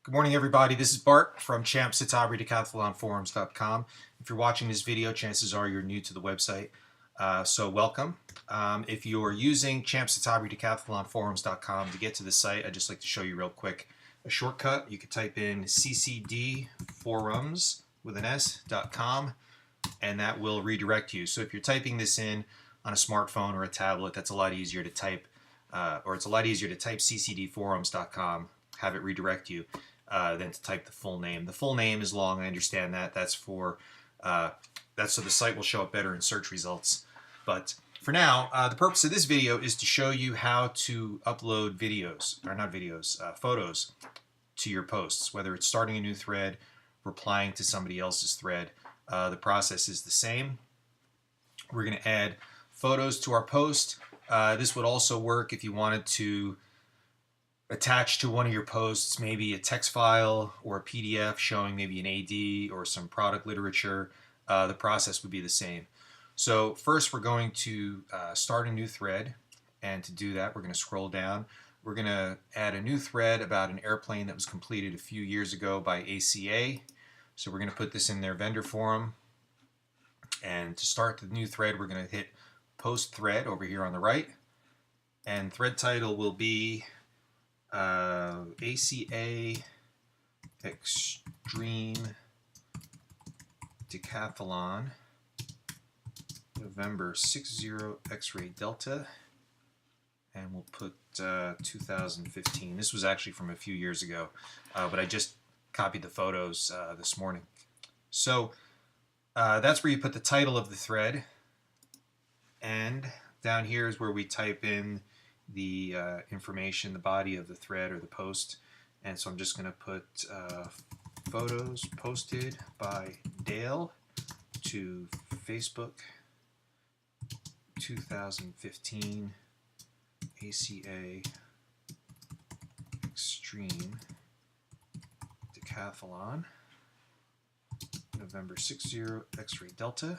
Good morning, everybody. This is Bart from Champ Citabria Decathlonforums.com. If you're watching this video, chances are you're new to the website, so welcome. If you're using Champ Citabria Decathlonforums.com to get to the site, I'd just like to show you real quick a shortcut. You could type in ccdforums with an s.com, and that will redirect you. So if you're typing this in on a smartphone or a tablet, that's a lot easier to type, or it's a lot easier to type ccdforums.com, have it redirect you, than to type the full name. The full name is long, I understand that. That's so the site will show up better in search results. But for now, the purpose of this video is to show you how to upload videos, or not videos, photos to your posts, whether it's starting a new thread, replying to somebody else's thread. The process is the same. We're going to add photos to our post. This would also work if you wanted to attach to one of your posts maybe a text file or a PDF showing maybe an AD or some product literature. The process would be the same. So first we're going to start a new thread, and to do that we're going to scroll down. We're going to add a new thread about an airplane that was completed a few years ago by ACA. So we're going to put this in their vendor forum, and to start the new thread we're going to hit post thread over here on the right, and thread title will be ACA Extreme Decathlon November 60 X-ray Delta, and we'll put 2015. This was actually from a few years ago, but I just copied the photos this morning. So that's where you put the title of the thread, and down here is where we type in the information, the body of the thread or the post. And so I'm just going to put photos posted by Dale to Facebook 2015 ACA Extreme Decathlon November 60 X-ray Delta,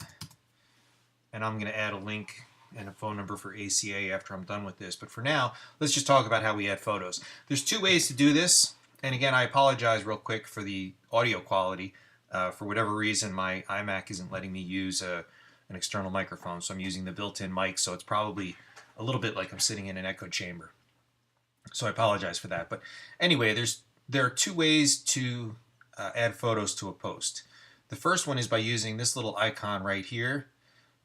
and I'm going to add a link and a phone number for ACA after I'm done with this. But for now, let's just talk about how we add photos. There's two ways to do this, and again, I apologize real quick for the audio quality. For whatever reason, my iMac isn't letting me use an external microphone, so I'm using the built-in mic, so it's probably a little bit like I'm sitting in an echo chamber. So I apologize for that. But anyway, there are two ways to add photos to a post. The first one is by using this little icon right here.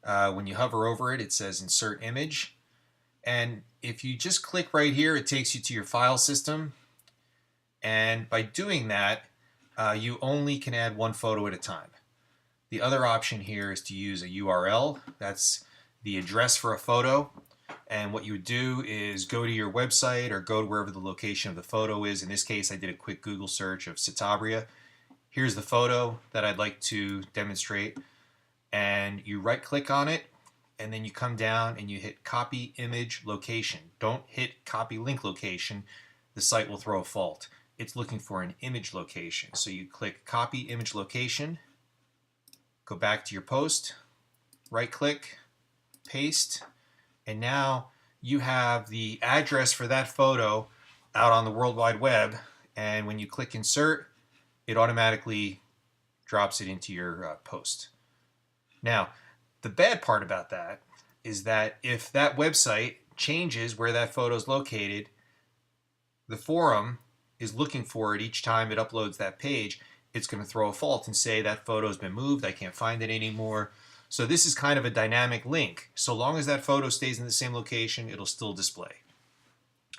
When you hover over it, it says Insert Image. And if you just click right here, it takes you to your file system. And by doing that, you only can add one photo at a time. The other option here is to use a URL. That's the address for a photo. And what you would do is go to your website or go to wherever the location of the photo is. In this case, I did a quick Google search of Citabria. Here's the photo that I'd like to demonstrate. And you right click on it, and then you come down and you hit copy image location. Don't hit copy link location. The site will throw a fault. It's looking for an image location. So you click copy image location, go back to your post, right click, paste, and now you have the address for that photo out on the World Wide Web, and when you click insert, it automatically drops it into your post. Now, the bad part about that is that if that website changes where that photo is located, the forum is looking for it each time it uploads that page. It's going to throw a fault and say that photo's been moved, I can't find it anymore. So this is kind of a dynamic link. So long as that photo stays in the same location, it'll still display.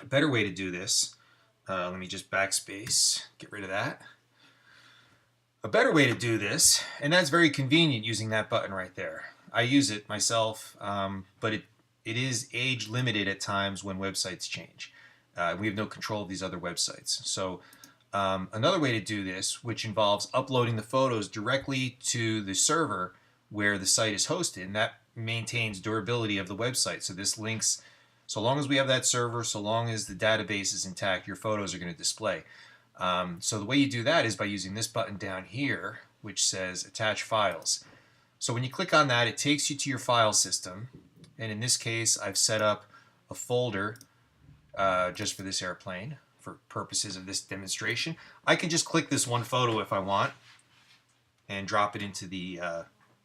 A better way to do this, let me just backspace, get rid of that. A better way to do this, and that's very convenient using that button right there. I use it myself, but it is age limited at times when websites change. We have no control of these other websites. So another way to do this, which involves uploading the photos directly to the server where the site is hosted, and that maintains durability of the website. So this links, so long as we have that server, so long as the database is intact, your photos are going to display. So the way you do that is by using this button down here, which says Attach Files. So when you click on that, it takes you to your file system. And in this case, I've set up a folder just for this airplane. for purposes of this demonstration. I can just click this one photo if I want and drop it into the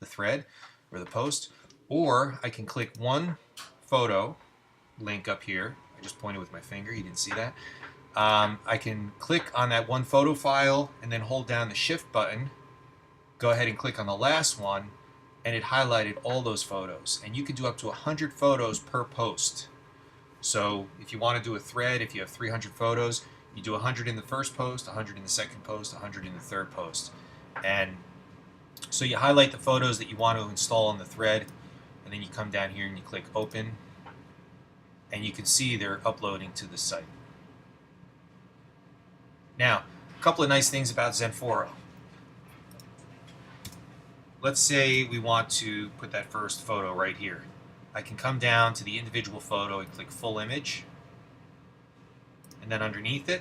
thread or the post, or I can click one photo link up here. I just pointed with my finger, you didn't see that. I can click on that one photo file and then hold down the shift button, go ahead and click on the last one, and it highlighted all those photos. And you can do up to 100 photos per post. So if you want to do a thread, if you have 300 photos, you do 100 in the first post, 100 in the second post, 100 in the third post. And so you highlight the photos that you want to install on the thread, and then you come down here and you click open, and you can see they're uploading to the site. Now, a couple of nice things about Zenforo. Let's say we want to put that first photo right here. I can come down to the individual photo and click full image, and then underneath it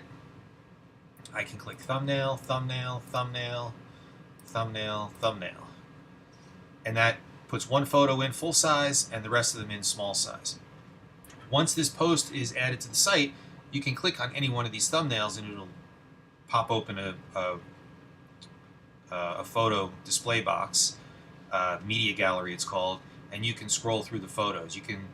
I can click thumbnail, thumbnail, thumbnail, thumbnail, thumbnail, and that puts one photo in full size and the rest of them in small size. Once this post is added to the site, you can click on any one of these thumbnails and it'll pop open a photo display box, media gallery it's called, and you can scroll through the photos. You can,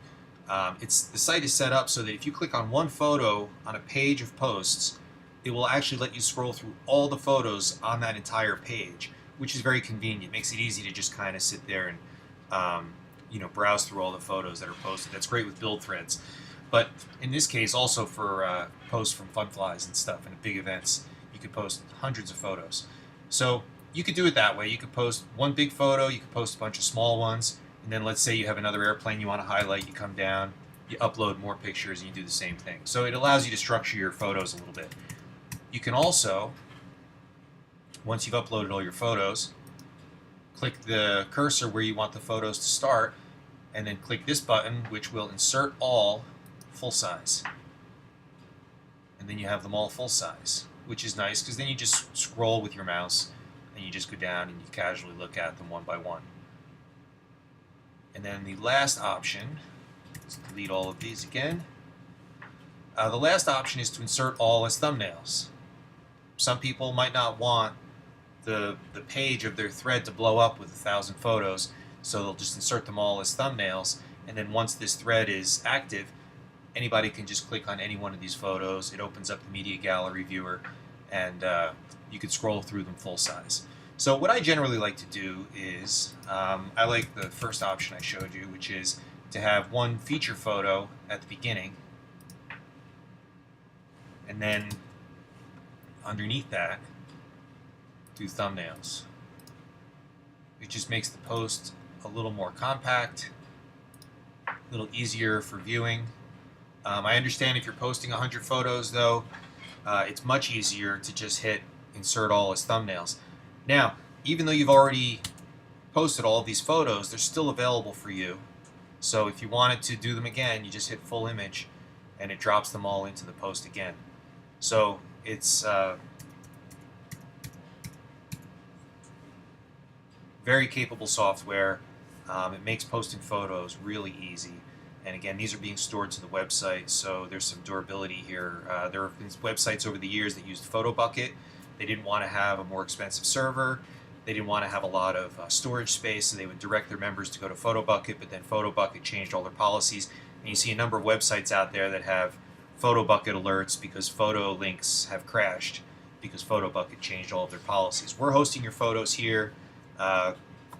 the site is set up so that if you click on one photo on a page of posts, it will actually let you scroll through all the photos on that entire page, which is very convenient. It makes it easy to just kind of sit there and browse through all the photos that are posted. That's great with build threads. But in this case, also for posts from fun flies and stuff and big events, you could post hundreds of photos. So you could do it that way. You could post one big photo, you could post a bunch of small ones, and then let's say you have another airplane you want to highlight, you come down, you upload more pictures, and you do the same thing. So it allows you to structure your photos a little bit. You can also, once you've uploaded all your photos, click the cursor where you want the photos to start, and then click this button, which will insert all full size. And then you have them all full size, which is nice because then you just scroll with your mouse and you just go down and you casually look at them one by one. And then the last option, let's delete all of these again. The last option is to insert all as thumbnails. Some people might not want the page of their thread to blow up with 1,000 photos, so they'll just insert them all as thumbnails, and then once this thread is active, anybody can just click on any one of these photos. It opens up the media gallery viewer, and you could scroll through them full size. So what I generally like to do is, I like the first option I showed you, which is to have one feature photo at the beginning, and then underneath that, do thumbnails. It just makes the post a little more compact, a little easier for viewing. I understand if you're posting 100 photos though, it's much easier to just hit insert all as thumbnails. Now, even though you've already posted all of these photos, they're still available for you. So if you wanted to do them again, you just hit full image and it drops them all into the post again. So it's very capable software. It makes posting photos really easy. And again, these are being stored to the website, so there's some durability here. There have been websites over the years that used PhotoBucket. They didn't want to have a more expensive server. They didn't want to have a lot of storage space, so they would direct their members to go to PhotoBucket, but then PhotoBucket changed all their policies. And you see a number of websites out there that have PhotoBucket alerts because photo links have crashed because PhotoBucket changed all of their policies. We're hosting your photos here.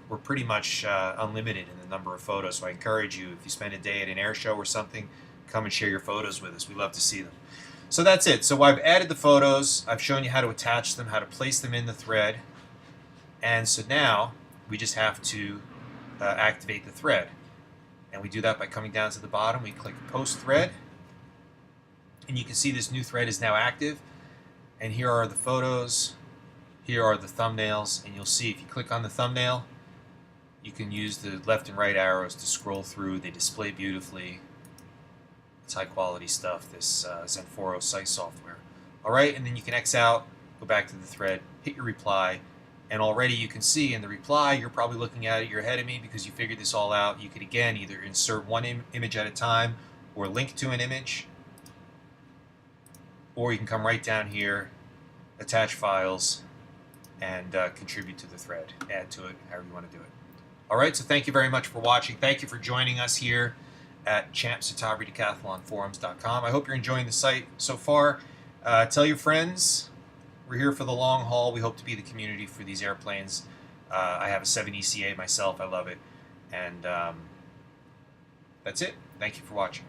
We're pretty much unlimited in the number of photos, so I encourage you, if you spend a day at an air show or something, come and share your photos with us. We love to see them. So that's it. So I've added the photos, I've shown you how to attach them, how to place them in the thread, and so now we just have to activate the thread. And we do that by coming down to the bottom, we click Post Thread, and you can see this new thread is now active, and here are the photos, here are the thumbnails, and you'll see if you click on the thumbnail, you can use the left and right arrows to scroll through. They display beautifully. It's high quality stuff, this Zenforo site software. Alright, and then you can X out, go back to the thread, hit your reply, and already you can see in the reply, you're probably looking at it, you're ahead of me because you figured this all out. You could again either insert one image at a time or link to an image. or you can come right down here, attach files, and contribute to the thread, add to it, however you want to do it. All right, so thank you very much for watching. Thank you for joining us here at Citabria Decathlon Forums.com. I hope you're enjoying the site so far. Tell your friends. We're here for the long haul. We hope to be the community for these airplanes. I have a 7ECA myself. I love it. And that's it. Thank you for watching.